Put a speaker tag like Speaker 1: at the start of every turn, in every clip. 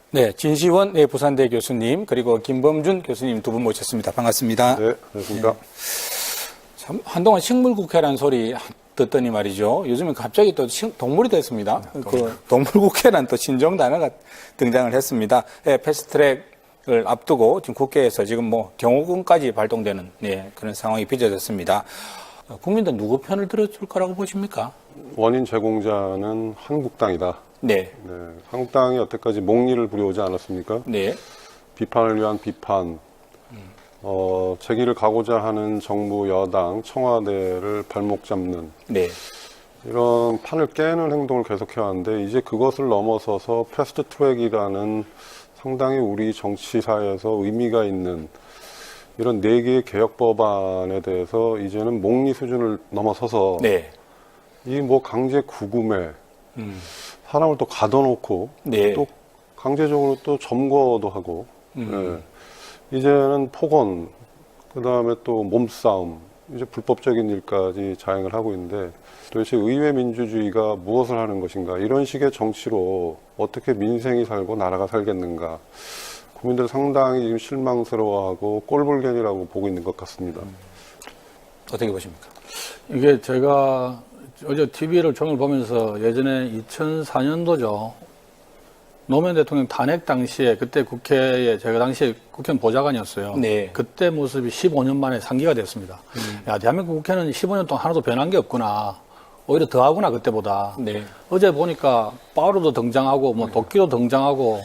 Speaker 1: 네, 진시원 부산대 교수님 그리고 김범준 교수님 두 분 모셨습니다. 반갑습니다.
Speaker 2: 네, 안녕하십니까.
Speaker 1: 참 한동안 식물국회라는 소리 듣더니 말이죠. 요즘은 갑자기 또 동물이 됐습니다. 그 동물국회라는 또 신종 단어가 등장을 했습니다. 네, 패스트트랙을 앞두고 지금 국회에서 지금 뭐 경호권까지 발동되는 그런 상황이 빚어졌습니다. 국민들 누구 편을 들어줄 거라고 보십니까?
Speaker 2: 원인 제공자는 한국당이다.
Speaker 1: 네.
Speaker 2: 네, 한국당이 여태까지 목리를 부려오지 않았습니까?
Speaker 1: 네.
Speaker 2: 비판을 위한 비판, 제기를 가고자 하는 정부, 여당, 청와대를 발목 잡는
Speaker 1: 네.
Speaker 2: 이런 판을 깨는 행동을 계속해야 하는데 이제 그것을 넘어서서 패스트 트랙이라는 상당히 우리 정치사에서 의미가 있는 이런 4개의 개혁 법안에 대해서 이제는 목리 수준을 넘어서서
Speaker 1: 네.
Speaker 2: 이 뭐 강제 구금에 사람을 또 가둬놓고
Speaker 1: 네.
Speaker 2: 또 강제적으로 또 점거도 하고 네. 이제는 폭언 그다음에 또 몸싸움 이제 불법적인 일까지 자행을 하고 있는데 도대체 의회 민주주의가 무엇을 하는 것인가 이런 식의 정치로 어떻게 민생이 살고 나라가 살겠는가 국민들 상당히 지금 실망스러워하고 꼴불견이라고 보고 있는 것 같습니다.
Speaker 1: 어떻게 보십니까?
Speaker 3: 이게 제가 어제 TV를 종일 보면서 예전에 2004년도죠. 노무현 대통령 탄핵 당시에 그때 국회에 제가 당시에 국회의원 보좌관이었어요.
Speaker 1: 네.
Speaker 3: 그때 모습이 15년 만에 상기가 됐습니다. 야, 대한민국 국회는 15년 동안 하나도 변한 게 없구나. 오히려 더 하구나 그때보다.
Speaker 1: 네.
Speaker 3: 어제 보니까 파우로도 등장하고 뭐 도끼도 등장하고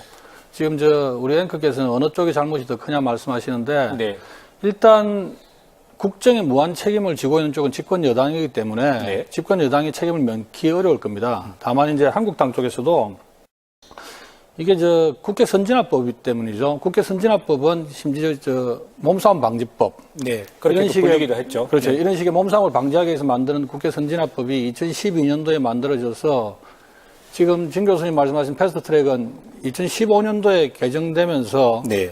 Speaker 3: 지금 우리 앵커께서는 어느 쪽이 잘못이 더 크냐 말씀하시는데
Speaker 1: 네.
Speaker 3: 일단 국정의 무한 책임을 지고 있는 쪽은 집권 여당이기 때문에
Speaker 1: 네.
Speaker 3: 집권 여당이 책임을 면키 어려울 겁니다. 다만 이제 한국당 쪽에서도 이게 국회 선진화법이기 때문이죠. 국회 선진화법은 심지어 몸싸움 방지법.
Speaker 1: 네. 그렇게 불리기도 했죠.
Speaker 3: 그렇죠.
Speaker 1: 네.
Speaker 3: 이런 식의 몸싸움을 방지하기 위해서 만드는 국회 선진화법이 2012년도에 만들어져서 지금 진 교수님 말씀하신 패스트트랙은 2015년도에 개정되면서
Speaker 1: 네.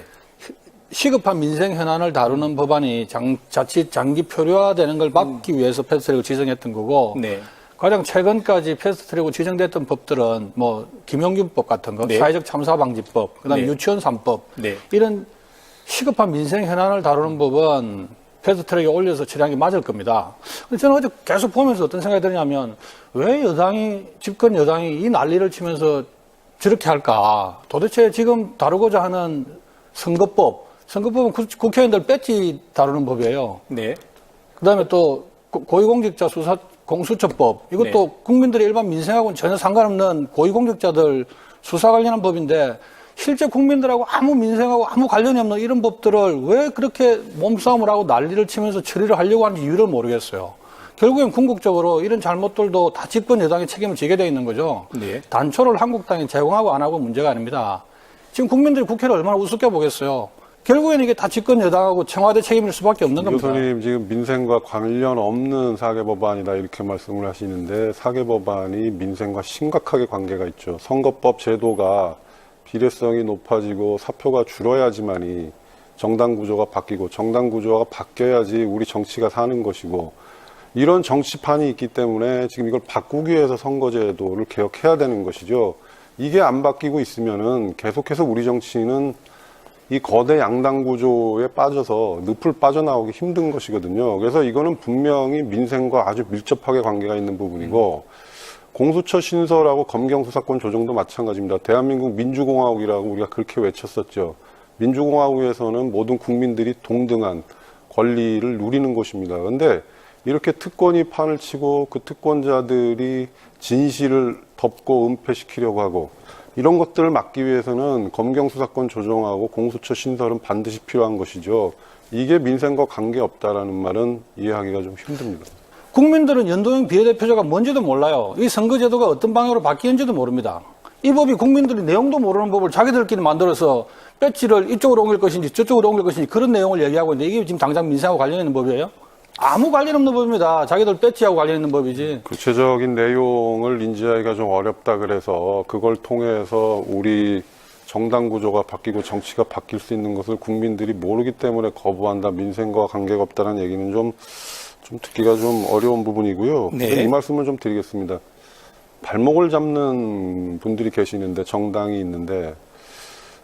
Speaker 3: 시급한 민생 현안을 다루는 법안이 자칫 장기 표류화되는 걸 막기 위해서 패스트트랙을 지정했던 거고
Speaker 1: 네.
Speaker 3: 가장 최근까지 패스트트랙으로 지정됐던 법들은 뭐 김용균법 같은 거,
Speaker 1: 네.
Speaker 3: 사회적 참사 방지법, 그다음에
Speaker 1: 네.
Speaker 3: 유치원 3법
Speaker 1: 네.
Speaker 3: 이런 시급한 민생 현안을 다루는 법은 패스트트랙에 올려서 처리하는 게 맞을 겁니다. 근데 저는 어제 계속 보면서 어떤 생각이 드냐면 왜 집권 여당이 이 난리를 치면서 저렇게 할까? 도대체 지금 다루고자 하는 선거법은 국회의원들 배지 다루는 법이에요.
Speaker 1: 네.
Speaker 3: 그다음에 또 고위공직자 공수처법 이것도
Speaker 1: 네.
Speaker 3: 국민들의 일반 민생하고는 전혀 상관없는 고위공직자들 수사 관련한 법인데 실제 국민들하고 아무 민생하고 아무 관련이 없는 이런 법들을 왜 그렇게 몸싸움을 하고 난리를 치면서 처리를 하려고 하는지 이유를 모르겠어요. 결국엔 궁극적으로 이런 잘못들도 다 집권 여당의 책임을 지게 돼 있는 거죠.
Speaker 1: 네.
Speaker 3: 단초를 한국당이 제공하고 안 하고 문제가 아닙니다. 지금 국민들이 국회를 얼마나 우습게 보겠어요. 결국에는 이게 다 집권 여당하고 청와대 책임일 수밖에 없는 겁니다.
Speaker 2: 교수님 지금 민생과 관련 없는 사개법안이다 이렇게 말씀을 하시는데 사개법안이 민생과 심각하게 관계가 있죠. 선거법 제도가 비례성이 높아지고 사표가 줄어야지만이 정당 구조가 바뀌고 정당 구조가 바뀌어야지 우리 정치가 사는 것이고 이런 정치판이 있기 때문에 지금 이걸 바꾸기 위해서 선거제도를 개혁해야 되는 것이죠. 이게 안 바뀌고 있으면은 계속해서 우리 정치는 이 거대 양당 구조에 빠져서 늪을 빠져나오기 힘든 것이거든요. 그래서 이거는 분명히 민생과 아주 밀접하게 관계가 있는 부분이고 공수처 신설하고 검경 수사권 조정도 마찬가지입니다. 대한민국 민주공화국이라고 우리가 그렇게 외쳤었죠. 민주공화국에서는 모든 국민들이 동등한 권리를 누리는 곳입니다. 그런데 이렇게 특권이 판을 치고 그 특권자들이 진실을 덮고 은폐시키려고 하고 이런 것들을 막기 위해서는 검경 수사권 조정하고 공수처 신설은 반드시 필요한 것이죠. 이게 민생과 관계없다라는 말은 이해하기가 좀 힘듭니다.
Speaker 3: 국민들은 연동형 비례대표제가 뭔지도 몰라요. 이 선거제도가 어떤 방향으로 바뀌는지도 모릅니다. 이 법이 국민들이 내용도 모르는 법을 자기들끼리 만들어서 배지를 이쪽으로 옮길 것인지 저쪽으로 옮길 것인지 그런 내용을 얘기하고 있는데 이게 지금 당장 민생하고 관련 있는 법이에요? 아무 관련 없는 법입니다. 자기들 배지하고 관련 있는 법이지.
Speaker 2: 구체적인 내용을 인지하기가 좀 어렵다 그래서 그걸 통해서 우리 정당 구조가 바뀌고 정치가 바뀔 수 있는 것을 국민들이 모르기 때문에 거부한다, 민생과 관계가 없다는 얘기는 좀 듣기가 좀 어려운 부분이고요.
Speaker 1: 네.
Speaker 2: 이 말씀을 좀 드리겠습니다. 발목을 잡는 분들이 계시는데 정당이 있는데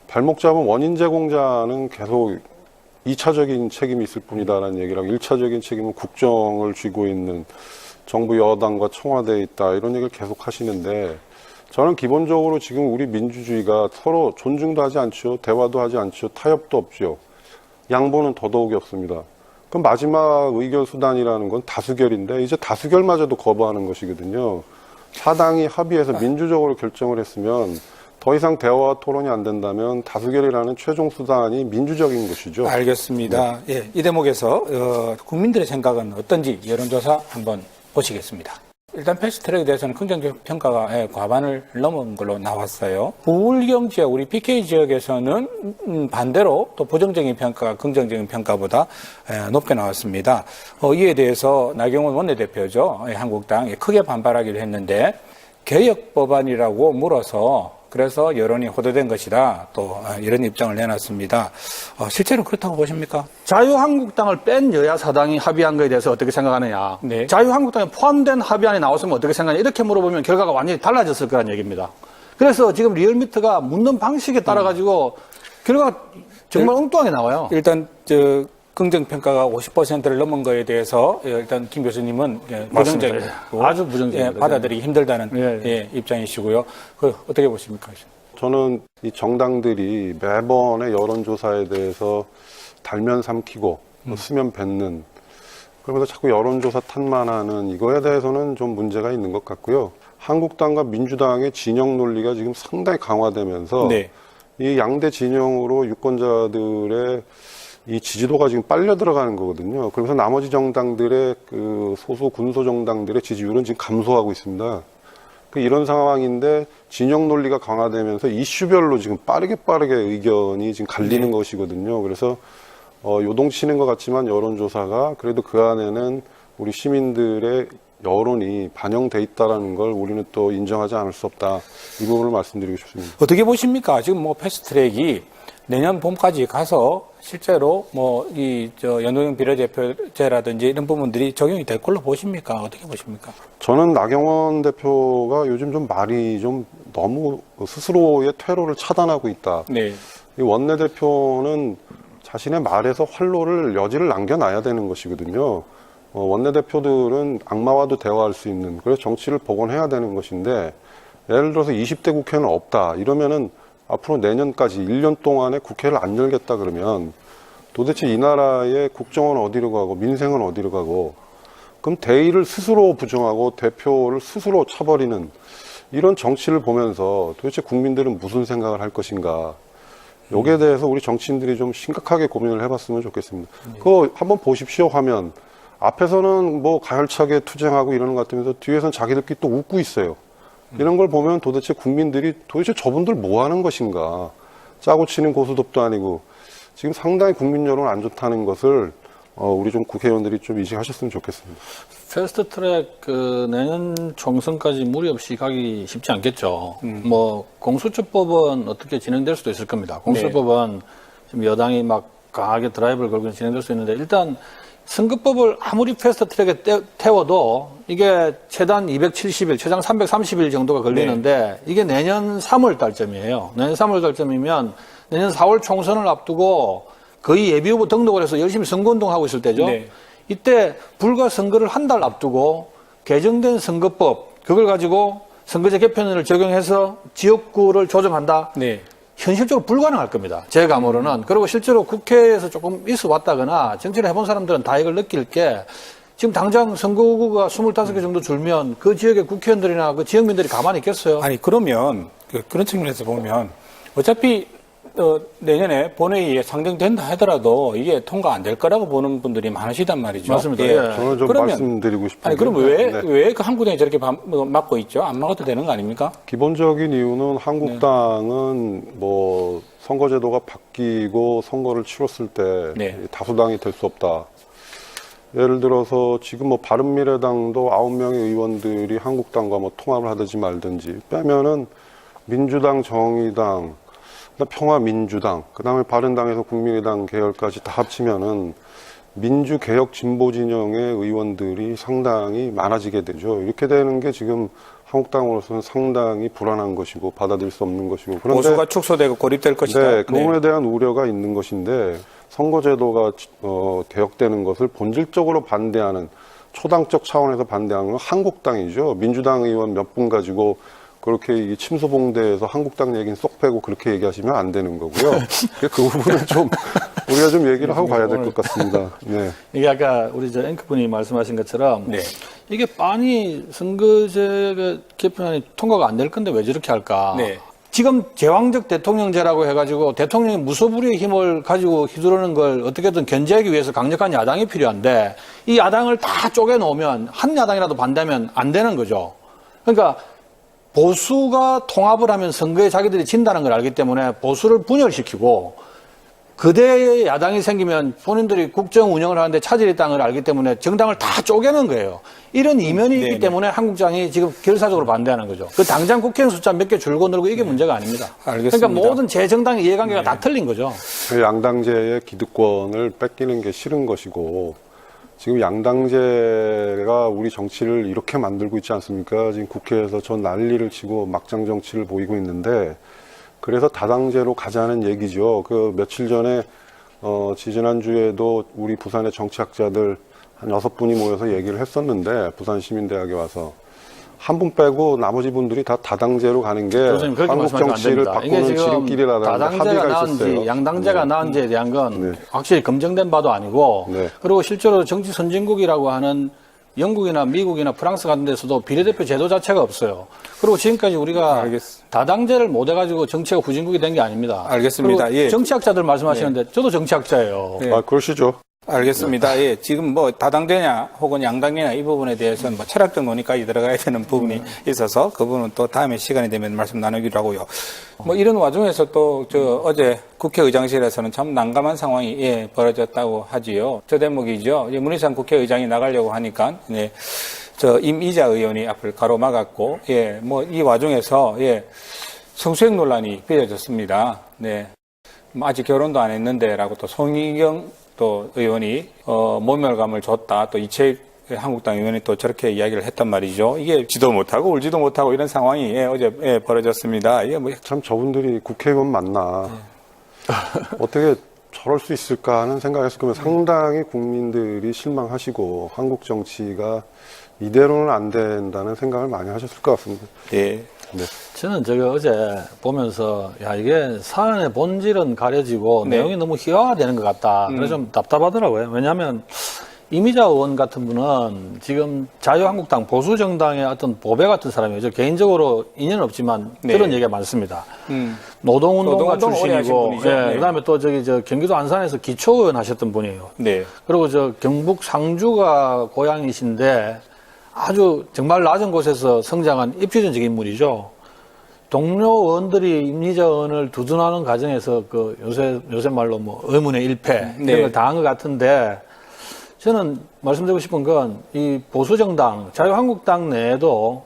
Speaker 2: 발목 잡은 원인 제공자는 계속 2차적인 책임이 있을 뿐이다라는 얘기랑 1차적인 책임은 국정을 쥐고 있는 정부 여당과 청와대에 있다 이런 얘기를 계속 하시는데 저는 기본적으로 지금 우리 민주주의가 서로 존중도 하지 않죠. 대화도 하지 않죠. 타협도 없죠. 양보는 더더욱이 없습니다. 그럼 마지막 의결 수단이라는 건 다수결인데 이제 다수결마저도 거부하는 것이거든요. 사당이 합의해서 민주적으로 결정을 했으면 더 이상 대화와 토론이 안 된다면 다수결이라는 최종 수단이 민주적인 것이죠.
Speaker 1: 알겠습니다. 예, 이 대목에서 국민들의 생각은 어떤지 여론조사 한번 보시겠습니다. 일단 패스트트랙에 대해서는 긍정적 평가가 과반을 넘은 걸로 나왔어요. 부울경 지역, 우리 PK 지역에서는 반대로 또 부정적인 평가가 긍정적인 평가보다 높게 나왔습니다. 이에 대해서 나경원 원내대표죠. 한국당 크게 반발하기도 했는데 개혁 법안이라고 물어서 그래서 여론이 호도된 것이다. 또 이런 입장을 내놨습니다. 실제로 그렇다고 보십니까?
Speaker 3: 자유한국당을 뺀 여야 사당이 합의한 것에 대해서 어떻게 생각하느냐.
Speaker 1: 네.
Speaker 3: 자유한국당에 포함된 합의안이 나왔으면 어떻게 생각하냐. 이렇게 물어보면 결과가 완전히 달라졌을 거라는 얘기입니다. 그래서 지금 리얼미터가 묻는 방식에 따라 가지고 결과가 정말 엉뚱하게 나와요.
Speaker 1: 일단 긍정평가가 50%를 넘은 거에 대해서 일단 김 교수님은 부정적이고
Speaker 3: 아주 부정적입니다.
Speaker 1: 받아들이기 힘들다는
Speaker 3: 예.
Speaker 1: 입장이시고요. 어떻게 보십니까?
Speaker 2: 저는 이 정당들이 매번의 여론조사에 대해서 달면 삼키고 수면 뱉는 그러면서 자꾸 여론조사 탓만하는 이거에 대해서는 좀 문제가 있는 것 같고요. 한국당과 민주당의 진영 논리가 지금 상당히 강화되면서
Speaker 1: 네.
Speaker 2: 이 양대 진영으로 유권자들의 이 지지도가 지금 빨려 들어가는 거거든요. 그래서 나머지 정당들의 그 소수 군소 정당들의 지지율은 지금 감소하고 있습니다. 이런 상황인데 진영 논리가 강화되면서 이슈별로 지금 빠르게 의견이 지금 갈리는 것이거든요. 그래서 요동치는 것 같지만 여론조사가 그래도 그 안에는 우리 시민들의 여론이 반영돼 있다라는 걸 우리는 또 인정하지 않을 수 없다. 이 부분을 말씀드리고 싶습니다.
Speaker 1: 어떻게 보십니까? 지금 패스트트랙이 내년 봄까지 가서 실제로 연동형 비례대표제라든지 이런 부분들이 적용이 될 걸로 보십니까? 어떻게 보십니까?
Speaker 2: 저는 나경원 대표가 요즘 좀 말이 좀 너무 스스로의 퇴로를 차단하고 있다.
Speaker 1: 네.
Speaker 2: 이 원내대표는 자신의 말에서 활로를 여지를 남겨놔야 되는 것이거든요. 원내대표들은 악마와도 대화할 수 있는 그래서 정치를 복원해야 되는 것인데 예를 들어서 20대 국회는 없다 이러면은 앞으로 내년까지 1년 동안에 국회를 안 열겠다 그러면 도대체 이 나라의 국정은 어디로 가고 민생은 어디로 가고 그럼 대의를 스스로 부정하고 대표를 스스로 쳐버리는 이런 정치를 보면서 도대체 국민들은 무슨 생각을 할 것인가 여기에 대해서 우리 정치인들이 좀 심각하게 고민을 해봤으면 좋겠습니다. 그거 한번 보십시오 화면 앞에서는 가열차게 투쟁하고 이러는 것 같으면서 뒤에서는 자기들끼리 또 웃고 있어요. 이런 걸 보면 도대체 국민들이 도대체 저분들 뭐 하는 것인가. 짜고 치는 고수톱도 아니고 지금 상당히 국민 여론 안 좋다는 것을 우리 좀 국회의원들이 좀 인식하셨으면 좋겠습니다.
Speaker 3: 패스트트랙 내년 총선까지 무리 없이 가기 쉽지 않겠죠. 공수처법은 어떻게 진행될 수도 있을 겁니다. 공수처법은 지금 여당이 막 강하게 드라이브를 걸고 진행될 수 있는데 일단 선거법을 아무리 패스트트랙에 태워도 이게 최단 270일, 최장 330일 정도가 걸리는데 이게 내년 3월 달쯤이에요. 내년 3월 달쯤이면 내년 4월 총선을 앞두고 거의 예비후보 등록을 해서 열심히 선거운동하고 있을 때죠.
Speaker 1: 네.
Speaker 3: 이때 불과 선거를 한 달 앞두고 개정된 선거법 그걸 가지고 선거제 개편을 적용해서 지역구를 조정한다.
Speaker 1: 네.
Speaker 3: 현실적으로 불가능할 겁니다. 제 감으로는. 그리고 실제로 국회에서 조금 있어 왔다거나 정치를 해본 사람들은 다 이걸 느낄 게 지금 당장 선거구가 25개 정도 줄면 그 지역의 국회의원들이나 그 지역민들이 가만히 있겠어요?
Speaker 1: 아니, 그러면 그런 측면에서 보면 어차피 내년에 본회의에 상정된다 하더라도 이게 통과 안 될 거라고 보는 분들이 많으시단 말이죠.
Speaker 3: 맞습니다.
Speaker 1: 예.
Speaker 3: 예.
Speaker 2: 저는 좀
Speaker 1: 그러면,
Speaker 2: 말씀드리고 싶은데.
Speaker 1: 아니, 그럼 왜 그 한국당이 저렇게 막고 있죠? 안 막아도 되는 거 아닙니까?
Speaker 2: 기본적인 이유는 한국당은 선거제도가 바뀌고 선거를 치렀을 때 다수당이 될 수 없다. 예를 들어서 지금 바른미래당도 9명의 의원들이 한국당과 통합을 하든지 말든지 빼면은 민주당, 정의당, 평화민주당, 그 다음에 바른당에서 국민의당 계열까지 다 합치면은 민주개혁 진보 진영의 의원들이 상당히 많아지게 되죠. 이렇게 되는 게 지금 한국당으로서는 상당히 불안한 것이고 받아들일 수 없는 것이고 그런데
Speaker 1: 보수가 축소되고 고립될 것이다.
Speaker 2: 네, 그 부분에 대한 우려가 있는 것인데 선거제도가 개혁되는 것을 본질적으로 반대하는 초당적 차원에서 반대하는 건 한국당이죠. 민주당 의원 몇 분 가지고 그렇게 이 침소봉대에서 한국당 얘기는 쏙 빼고 그렇게 얘기하시면 안 되는 거고요. 그 부분은 좀 우리가 좀 얘기를 하고 가야 될 것 같습니다. 네.
Speaker 3: 이게 아까 우리 저 앵커분이 말씀하신 것처럼
Speaker 1: 네.
Speaker 3: 이게 빤히 선거제 개편안이 통과가 안 될 건데 왜 저렇게 할까?
Speaker 1: 네.
Speaker 3: 지금 제왕적 대통령제라고 해가지고 대통령이 무소불위의 힘을 가지고 휘두르는 걸 어떻게든 견제하기 위해서 강력한 야당이 필요한데 이 야당을 다 쪼개놓으면 한 야당이라도 반대하면 안 되는 거죠. 그러니까 보수가 통합을 하면 선거에 자기들이 진다는 걸 알기 때문에 보수를 분열시키고 그대의 야당이 생기면 본인들이 국정 운영을 하는데 차질이 있다는 걸 알기 때문에 정당을 다 쪼개는 거예요. 이런 이면이 있기 때문에 한국당이 지금 결사적으로 반대하는 거죠. 그 당장 국회의원 숫자 몇 개 줄고 늘고 이게 문제가 아닙니다.
Speaker 1: 알겠습니다.
Speaker 3: 그러니까 모든 재정당의 이해관계가 다 틀린 거죠.
Speaker 2: 양당제의 기득권을 뺏기는 게 싫은 것이고 지금 양당제가 우리 정치를 이렇게 만들고 있지 않습니까? 지금 국회에서 전 난리를 치고 막장 정치를 보이고 있는데 그래서 다당제로 가자는 얘기죠. 그 며칠 전에 지지난주에도 우리 부산의 정치학자들 한 6분이 모여서 얘기를 했었는데 부산시민대학에 와서 한 분 빼고 나머지 분들이 다 다당제로 가는 게
Speaker 3: 교수님, 그렇게
Speaker 2: 한국
Speaker 3: 말씀하시면 안
Speaker 2: 정치를
Speaker 3: 됩니다.
Speaker 2: 바꾸는
Speaker 3: 이게 지금
Speaker 2: 지름길이라는
Speaker 3: 다당제가
Speaker 2: 합의가
Speaker 3: 나은지
Speaker 2: 있었어요.
Speaker 3: 양당제가 나은지에 대한 건
Speaker 2: 네.
Speaker 3: 확실히 검증된 바도 아니고
Speaker 2: 네.
Speaker 3: 그리고 실제로 정치 선진국이라고 하는 영국이나 미국이나 프랑스 같은 데서도 비례대표 제도 자체가 없어요. 그리고 지금까지 우리가 다당제를 못 해가지고 정치가 후진국이 된 게 아닙니다.
Speaker 1: 알겠습니다.
Speaker 3: 그리고
Speaker 1: 예.
Speaker 3: 정치학자들 말씀하시는데 저도 정치학자예요.
Speaker 1: 네.
Speaker 2: 아, 그러시죠.
Speaker 1: 알겠습니다. 예, 지금 뭐 다당제냐 혹은 양당제냐 이 부분에 대해서는 뭐 철학적 논의까지 들어가야 되는 부분이 있어서 그 부분은 또 다음에 시간이 되면 말씀 나누기로 하고요. 뭐 이런 와중에서 또 어제 국회의장실에서는 참 난감한 상황이 벌어졌다고 하지요. 저 대목이죠. 문희상 국회의장이 나가려고 하니까 임이자 의원이 앞을 가로막았고 뭐 이 와중에서 성추행 논란이 빚어졌습니다. 네. 뭐 아직 결혼도 안 했는데라고 또 송희경 또 의원이 모멸감을 줬다. 또 이채익 한국당 의원이 또 저렇게 이야기를 했단 말이죠. 이게 지도 못하고 울지도 못하고 이런 상황이 어제 벌어졌습니다. 이게 뭐
Speaker 2: 참 저분들이 국회의원 맞나. 어떻게 저럴 수 있을까 하는 생각했을 거면 상당히 국민들이 실망하시고 한국 정치가 이대로는 안 된다는 생각을 많이 하셨을 것 같습니다.
Speaker 1: 예.
Speaker 2: 네.
Speaker 3: 저는 어제 보면서 이게 사안의 본질은 가려지고
Speaker 1: 네.
Speaker 3: 내용이 너무 희화화되는 것 같다. 그래서 좀 답답하더라고요. 왜냐하면 이미자 의원 같은 분은 지금 자유한국당 보수정당의 어떤 보배 같은 사람이에요. 저 개인적으로 인연은 없지만 그런 얘기가 많습니다. 노동운동가
Speaker 1: 노동운동 오래 하신
Speaker 3: 출신이고,
Speaker 1: 분이죠. 네.
Speaker 3: 그다음에 또 경기도 안산에서 기초의원 하셨던 분이에요.
Speaker 1: 네.
Speaker 3: 그리고 경북 상주가 고향이신데 아주 정말 낮은 곳에서 성장한 입지전적 인물이죠. 동료 의원들이 임리자 의원을 두둔하는 과정에서 요새 말로 뭐 의문의 일패 이런 걸 당한 것 같은데 저는 말씀드리고 싶은 건 이 보수정당, 자유한국당 내에도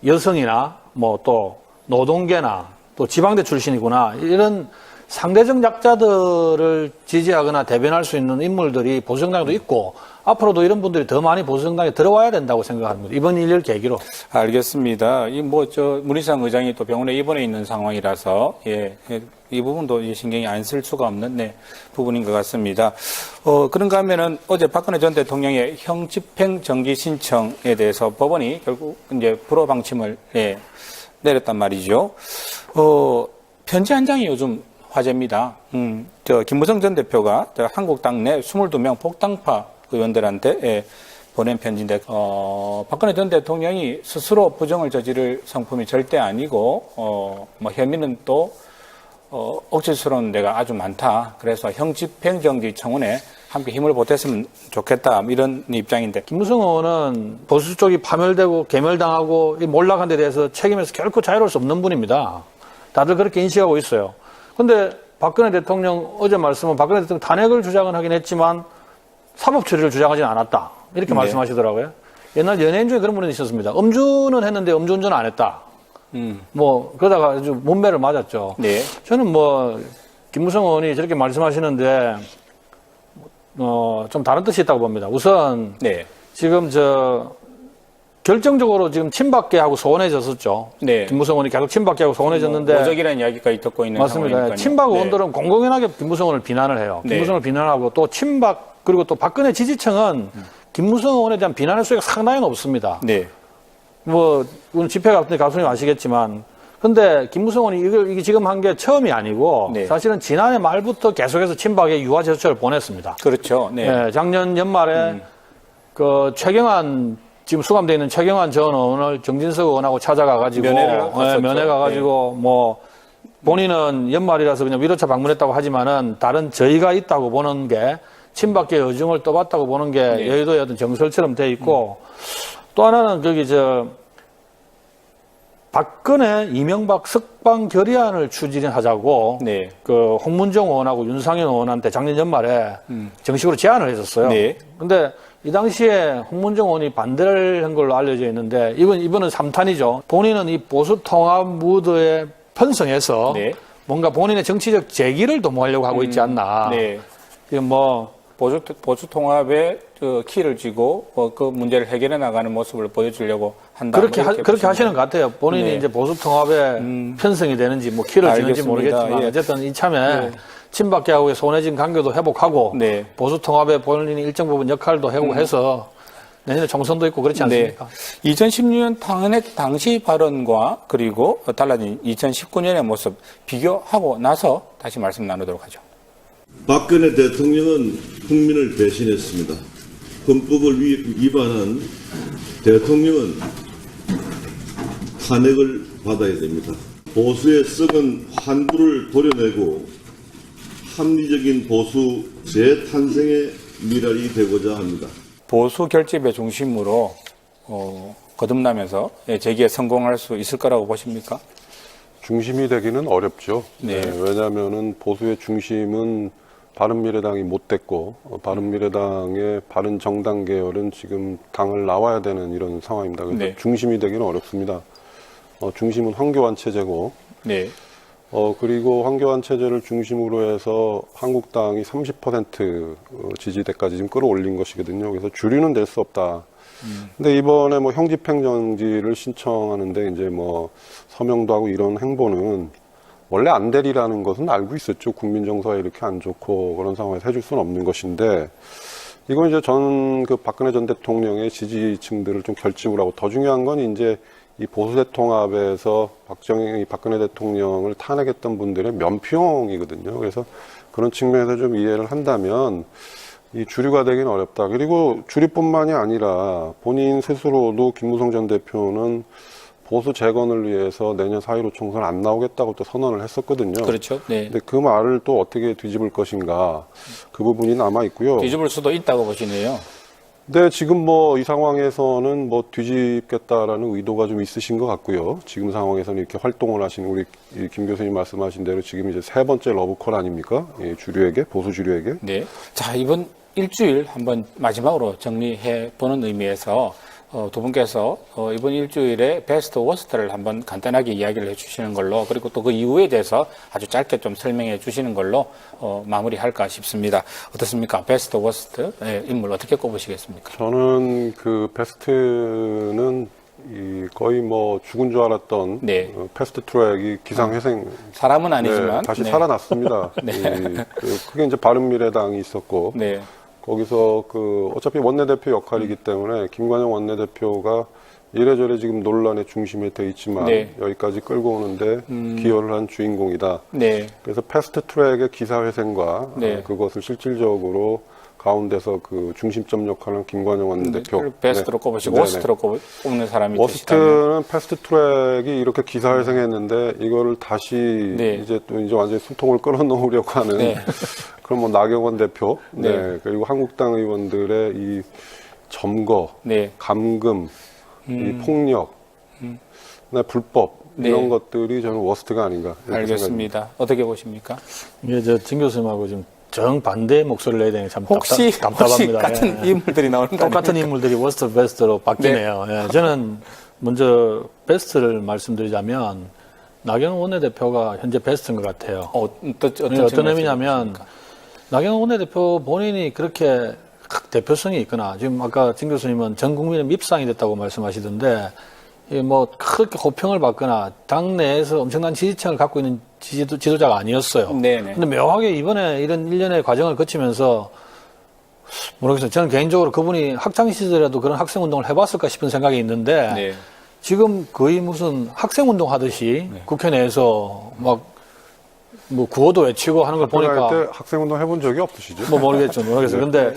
Speaker 3: 여성이나 뭐 또 노동계나 또 지방대 출신이구나 이런 상대적 약자들을 지지하거나 대변할 수 있는 인물들이 보수정당에도 있고 앞으로도 이런 분들이 더 많이 보수정당에 들어와야 된다고 생각합니다. 이번 일을 계기로.
Speaker 1: 알겠습니다. 문희상 의장이 또 병원에 입원해 있는 상황이라서 이 부분도 신경이 안 쓸 수가 없는 부분인 것 같습니다. 그런가 하면은 어제 박근혜 전 대통령의 형 집행 정지 신청에 대해서 법원이 결국 이제 불허 방침을 내렸단 말이죠. 편지 한 장이 요즘 화제입니다. 김무성 전 대표가 한국당 내 22명 복당파 의원들한테 보낸 편지인데, 박근혜 전 대통령이 스스로 부정을 저지를 성품이 절대 아니고, 혐의는 또, 억지스러운 데가 아주 많다. 그래서 형집행정지 청원에 함께 힘을 보탰으면 좋겠다. 이런 입장인데.
Speaker 3: 김무성 의원은 보수 쪽이 파멸되고 개멸당하고 몰락한 데 대해서 책임에서 결코 자유로울 수 없는 분입니다. 다들 그렇게 인식하고 있어요. 근데 박근혜 대통령 어제 말씀은 박근혜 대통령 탄핵을 주장은 하긴 했지만 사법 처리를 주장하지는 않았다. 이렇게 말씀하시더라고요. 옛날 연예인 중에 그런 분이 있었습니다. 음주는 했는데 음주운전 안 했다. 그러다가 아주 문매를 맞았죠.
Speaker 1: 네.
Speaker 3: 저는 김무성 의원이 저렇게 말씀하시는데, 좀 다른 뜻이 있다고 봅니다. 우선, 지금 결정적으로 지금 친박계하고 소원해졌었죠.
Speaker 1: 네.
Speaker 3: 김무성 의원이 계속 친박계하고 소원해졌는데
Speaker 1: 모적이라는 이야기까지 듣고 있는
Speaker 3: 맞습니다.
Speaker 1: 상황이니까요.
Speaker 3: 친박
Speaker 1: 네.
Speaker 3: 의원들은 공공연하게 김무성 의원을 비난을 해요.
Speaker 1: 네.
Speaker 3: 김무성을 비난하고 또 친박 그리고 또 박근혜 지지층은 김무성 의원에 대한 비난의 수위가 상당히 높습니다.
Speaker 1: 네.
Speaker 3: 뭐 오늘 집회 갔더니 가수님 아시겠지만 근데 김무성 의원이 이게 지금 한 게 처음이 아니고
Speaker 1: 네.
Speaker 3: 사실은 지난해 말부터 계속해서 친박에 유화 제스처를 보냈습니다.
Speaker 1: 그렇죠. 네.
Speaker 3: 네, 작년 연말에 그 최경환 지금 수감되어 있는 최경환 전 의원을 정진석 의원하고 찾아가가지고
Speaker 1: 면회를 갔었죠.
Speaker 3: 면회 가가지고 뭐 본인은 연말이라서 그냥 위로차 방문했다고 하지만은 다른 저희가 있다고 보는 게 친박계 의중을 떠봤다고 보는 게
Speaker 1: 네.
Speaker 3: 여의도의 어떤 정설처럼 돼 있고 또 하나는 거기 박근혜 이명박 석방 결의안을 추진하자고
Speaker 1: 네.
Speaker 3: 그 홍문정 의원하고 윤상현 의원한테 작년 연말에 정식으로 제안을 했었어요.
Speaker 1: 네.
Speaker 3: 근데 이 당시에 홍문정 의원이 반대를 한 걸로 알려져 있는데 이번은 3탄이죠. 본인은 이 보수 통합 무드에 편성해서
Speaker 1: 네.
Speaker 3: 뭔가 본인의 정치적 재기를 도모하려고 하고 있지 않나.
Speaker 1: 네.
Speaker 3: 지금 뭐
Speaker 1: 보수 통합에 그 키를 쥐고 그 문제를 해결해 나가는 모습을 보여주려고 한다.
Speaker 3: 그렇게
Speaker 1: 뭐 이렇게
Speaker 3: 그렇게 하시는
Speaker 1: 보시면.
Speaker 3: 것 같아요. 본인이
Speaker 1: 네.
Speaker 3: 이제 보수 통합에 편성이 되는지 뭐 키를 쥐는지
Speaker 1: 알겠습니다.
Speaker 3: 모르겠지만
Speaker 1: 예.
Speaker 3: 어쨌든 이참에 친박계하고의 손해진 관계도 회복하고
Speaker 1: 네.
Speaker 3: 보수 통합에 본인이 일정 부분 역할도 해서 내년에 총선도 있고 그렇지 않습니까?
Speaker 1: 네. 2016년 탄핵 당시 발언과 그리고 달라진 2019년의 모습 비교하고 나서 다시 말씀 나누도록 하죠.
Speaker 4: 박근혜 대통령은 국민을 배신했습니다. 헌법을 위반한 대통령은 탄핵을 받아야 됩니다. 보수의 썩은 환부를 도려내고 합리적인 보수 재탄생의 미랄이 되고자 합니다.
Speaker 1: 보수 결집의 중심으로 거듭나면서 재기에 성공할 수 있을 거라고 보십니까?
Speaker 2: 중심이 되기는 어렵죠.
Speaker 1: 네.
Speaker 2: 왜냐하면은 보수의 중심은 바른미래당이 못 됐고 바른미래당의 바른정당 계열은 지금 당을 나와야 되는 이런 상황입니다. 그래서
Speaker 1: 네.
Speaker 2: 중심이 되기는 어렵습니다. 중심은 황교안 체제고
Speaker 1: 네.
Speaker 2: 그리고 황교안 체제를 중심으로 해서 한국당이 30% 지지대까지 지금 끌어올린 것이거든요. 그래서 주류는 될 수 없다. 근데 이번에 뭐 형집행정지를 신청하는데 이제 뭐 서명도 하고 이런 행보는 원래 안 되리라는 것은 알고 있었죠. 국민 정서가 이렇게 안 좋고 그런 상황에서 해줄 수는 없는 것인데 이건 이제 그 박근혜 전 대통령의 지지층들을 좀 결집을 하고 더 중요한 건 이제 이 보수 대통합에서 박근혜 대통령을 탄핵했던 분들의 면피용이거든요. 그래서 그런 측면에서 좀 이해를 한다면 이 주류가 되기는 어렵다. 그리고 주류뿐만이 아니라 본인 스스로도 김무성 전 대표는 보수 재건을 위해서 내년 4.15 총선 안 나오겠다고 또 선언을 했었거든요.
Speaker 1: 그렇죠. 네.
Speaker 2: 근데 그 말을 또 어떻게 뒤집을 것인가 그 부분이 남아 있고요.
Speaker 1: 뒤집을 수도 있다고 보시네요.
Speaker 2: 네, 지금 뭐 이 상황에서는 뭐 뒤집겠다라는 의도가 좀 있으신 것 같고요. 지금 상황에서는 이렇게 활동을 하시는 우리 김 교수님 말씀하신 대로 지금 이제 세 번째 러브콜 아닙니까? 예, 주류에게, 보수 주류에게.
Speaker 1: 네. 자, 이번 일주일 한번 마지막으로 정리해 보는 의미에서 두 분께서 이번 일주일에 베스트 워스트를 한번 간단하게 이야기를 해주시는 걸로 그리고 또 그 이후에 대해서 아주 짧게 좀 설명해 주시는 걸로 마무리할까 싶습니다. 어떻습니까? 베스트 워스트 인물 어떻게 꼽으시겠습니까?
Speaker 2: 저는 그 베스트는 거의 뭐 죽은 줄 알았던
Speaker 1: 네.
Speaker 2: 패스트 트랙이 기상회생
Speaker 1: 사람은 아니지만
Speaker 2: 네, 다시
Speaker 1: 네.
Speaker 2: 살아났습니다.
Speaker 1: 네.
Speaker 2: 그게 이제 바른미래당이 있었고
Speaker 1: 네.
Speaker 2: 거기서 어차피 원내대표 역할이기 때문에 김관영 원내대표가 이래저래 지금 논란의 중심에 돼 있지만
Speaker 1: 네.
Speaker 2: 여기까지 끌고 오는데 기여를 한 주인공이다.
Speaker 1: 네.
Speaker 2: 그래서 패스트 트랙의 기사회생과
Speaker 1: 네.
Speaker 2: 그것을 실질적으로 가운데서 그 중심점 역할은 김관영 원내대표.
Speaker 1: 베스트로 꼽으시고
Speaker 2: 네네.
Speaker 1: 워스트로 꼽는 사람이
Speaker 2: 워스트는
Speaker 1: 계시다면
Speaker 2: 패스트 트랙이 이렇게 기사회생했는데 이거를 다시
Speaker 1: 네.
Speaker 2: 이제 완전히 수통을 끌어놓으려고 하는
Speaker 1: 네.
Speaker 2: 그럼 뭐 나경원 대표,
Speaker 1: 네.
Speaker 2: 그리고 한국당 의원들의 이 점거,
Speaker 1: 네.
Speaker 2: 감금, 이 폭력, 불법
Speaker 1: 네.
Speaker 2: 이런 것들이 저는 워스트가 아닌가. 이렇게
Speaker 1: 알겠습니다. 어떻게 보십니까?
Speaker 3: 이게 진 교수님하고 지금 정반대의 목소리를 내야 되는 게 참
Speaker 1: 혹시
Speaker 3: 답답합니다.
Speaker 1: 같은
Speaker 3: 예.
Speaker 1: 인물들이 나오는 거
Speaker 3: 똑같은
Speaker 1: 아닙니까?
Speaker 3: 인물들이 워스트 베스트로 바뀌네요. 예, 저는 먼저 베스트를 말씀드리자면 나경원 원내대표가 현재 베스트인 것 같아요.
Speaker 1: 어떤
Speaker 3: 어떤 의미냐면 나경원 원내대표 본인이 그렇게 대표성이 있거나 지금 아까 진 교수님은 전 국민의 밉상이 됐다고 말씀하시던데 뭐 그렇게 호평을 받거나 당내에서 엄청난 지지층을 갖고 있는 지도자가 아니었어요.
Speaker 1: 네네.
Speaker 3: 근데 묘하게 이번에 이런 일련의 과정을 거치면서 모르겠어요. 저는 개인적으로 그분이 학창 시절에도 그런 학생 운동을 해봤을까 싶은 생각이 있는데
Speaker 1: 네.
Speaker 3: 지금 거의 무슨 학생 운동 하듯이 국회 내에서 막 뭐 구호도 외치고 하는 걸
Speaker 2: 학교 다닐
Speaker 3: 보니까
Speaker 2: 때 학생운동 해본 적이 없으시죠?
Speaker 3: 뭐 모르겠어요. 근데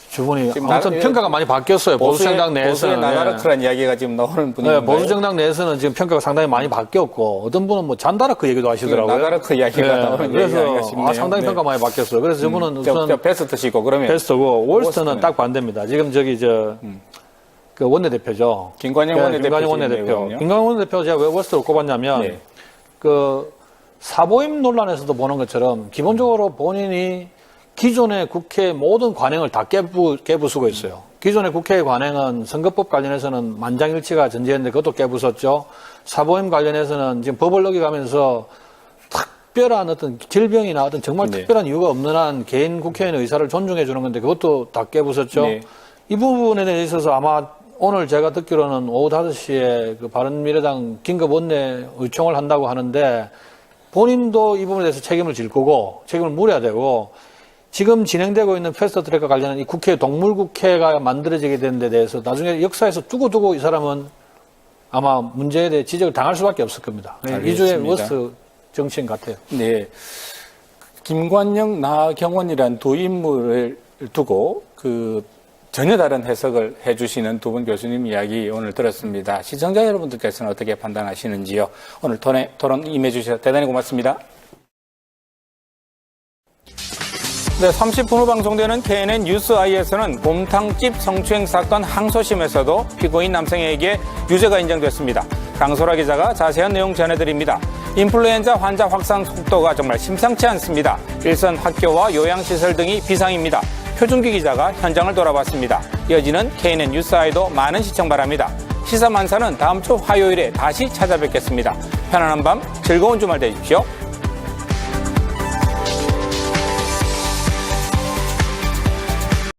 Speaker 3: 주분이
Speaker 1: 지금
Speaker 3: 아무튼 평가가 많이 바뀌었어요. 보수정당
Speaker 1: 보수의
Speaker 3: 내에서는.
Speaker 1: 나가라크라는 이야기가 지금 나오는 분인데.
Speaker 3: 네, 보수정당 내에서는 지금 평가가 상당히 많이 바뀌었고 어떤 분은 뭐 잔다라크 얘기도 하시더라고요.
Speaker 1: 나가라크 이야기가 나오는
Speaker 3: 그래서
Speaker 1: 이야기가 싶네요.
Speaker 3: 상당히
Speaker 1: 네.
Speaker 3: 평가 많이 바뀌었어요. 그래서 저분은 우선
Speaker 1: 베스트시고 그러면
Speaker 3: 베스트고 월스트는 딱 반대입니다. 지금 저기 그 원내대표죠.
Speaker 1: 김관영 원내대표.
Speaker 3: 김관영 원내대표 제가 왜 월스트로 꼽았냐면
Speaker 1: 네.
Speaker 3: 그 사보임 논란에서도 보는 것처럼 기본적으로 본인이 기존의 국회 모든 관행을 다 깨부수고 있어요. 기존의 국회의 관행은 선거법 관련해서는 만장일치가 전제했는데 그것도 깨부쉈죠. 사보임 관련해서는 지금 법을 어겨가면서 특별한 어떤 질병이나 어떤 정말
Speaker 1: 네.
Speaker 3: 특별한 이유가 없는 한 개인 국회의원의 의사를 존중해 주는 건데 그것도 다 깨부쉈죠.
Speaker 1: 네.
Speaker 3: 이 부분에 있어서 아마 오늘 제가 듣기로는 오후 5시에 그 바른미래당 긴급 원내 의총을 한다고 하는데 본인도 이 부분에 대해서 책임을 질 거고 책임을 물어야 되고 지금 진행되고 있는 패스트트랙과 관련한 이 국회 동물국회가 만들어지게 되는 데 대해서 나중에 역사에서 두고두고 이 사람은 아마 문제에 대해 지적을 당할 수밖에 없을 겁니다. 이주의 워스트 정치인 같아요.
Speaker 1: 네. 김관영, 나경원이란 두 인물을 두고 전혀 다른 해석을 해주시는 두 분 교수님 이야기 오늘 들었습니다. 시청자 여러분들께서는 어떻게 판단하시는지요? 오늘 토론 임해주셔서 대단히 고맙습니다. 네, 30분 후 방송되는 KNN 뉴스 아이에서는 곰탕집 성추행 사건 항소심에서도 피고인 남성에게 유죄가 인정됐습니다. 강소라 기자가 자세한 내용 전해드립니다. 인플루엔자 환자 확산 속도가 정말 심상치 않습니다. 일선 학교와 요양시설 등이 비상입니다. 표준기 기자가 현장을 돌아봤습니다. 이어지는 KNN 뉴스 아이도 많은 시청 바랍니다. 시사만사는 다음 주 화요일에 다시 찾아뵙겠습니다. 편안한 밤, 즐거운 주말 되십시오.